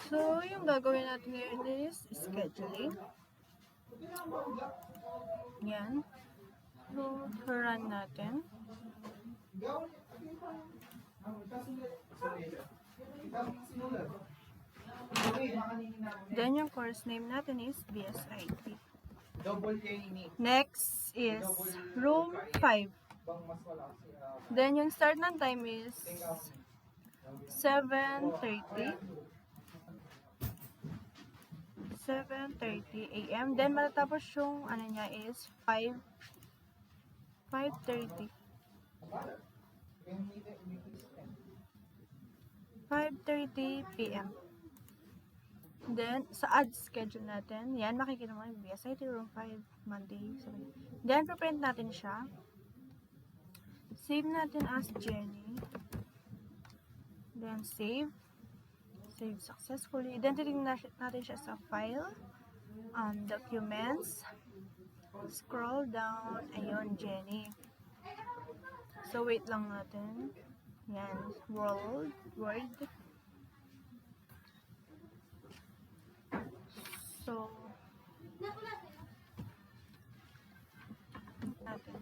So, yung gagawin natin ngayon is scheduling. Yan. So, run natin. Then, yung course name natin is BSIT. Next is room 5. Then, yung start ng time is 7:30 a.m. Then, matatapos yung ano niya is 5:30 p.m. Then, sa ad schedule natin, yan, makikita mo yung BSIT room 5, Monday. Then, print natin siya. Save natin as Jenny. Then, save. Save successfully. Then, titignan natin siya sa file. Documents. Scroll down. Ayun, Jenny. So, wait lang natin. Yan. Word. So, natin.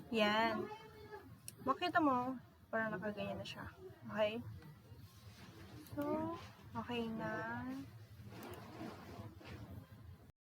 Yan. Makita mo, parang nakaganyan na siya. Okay? So, okay na.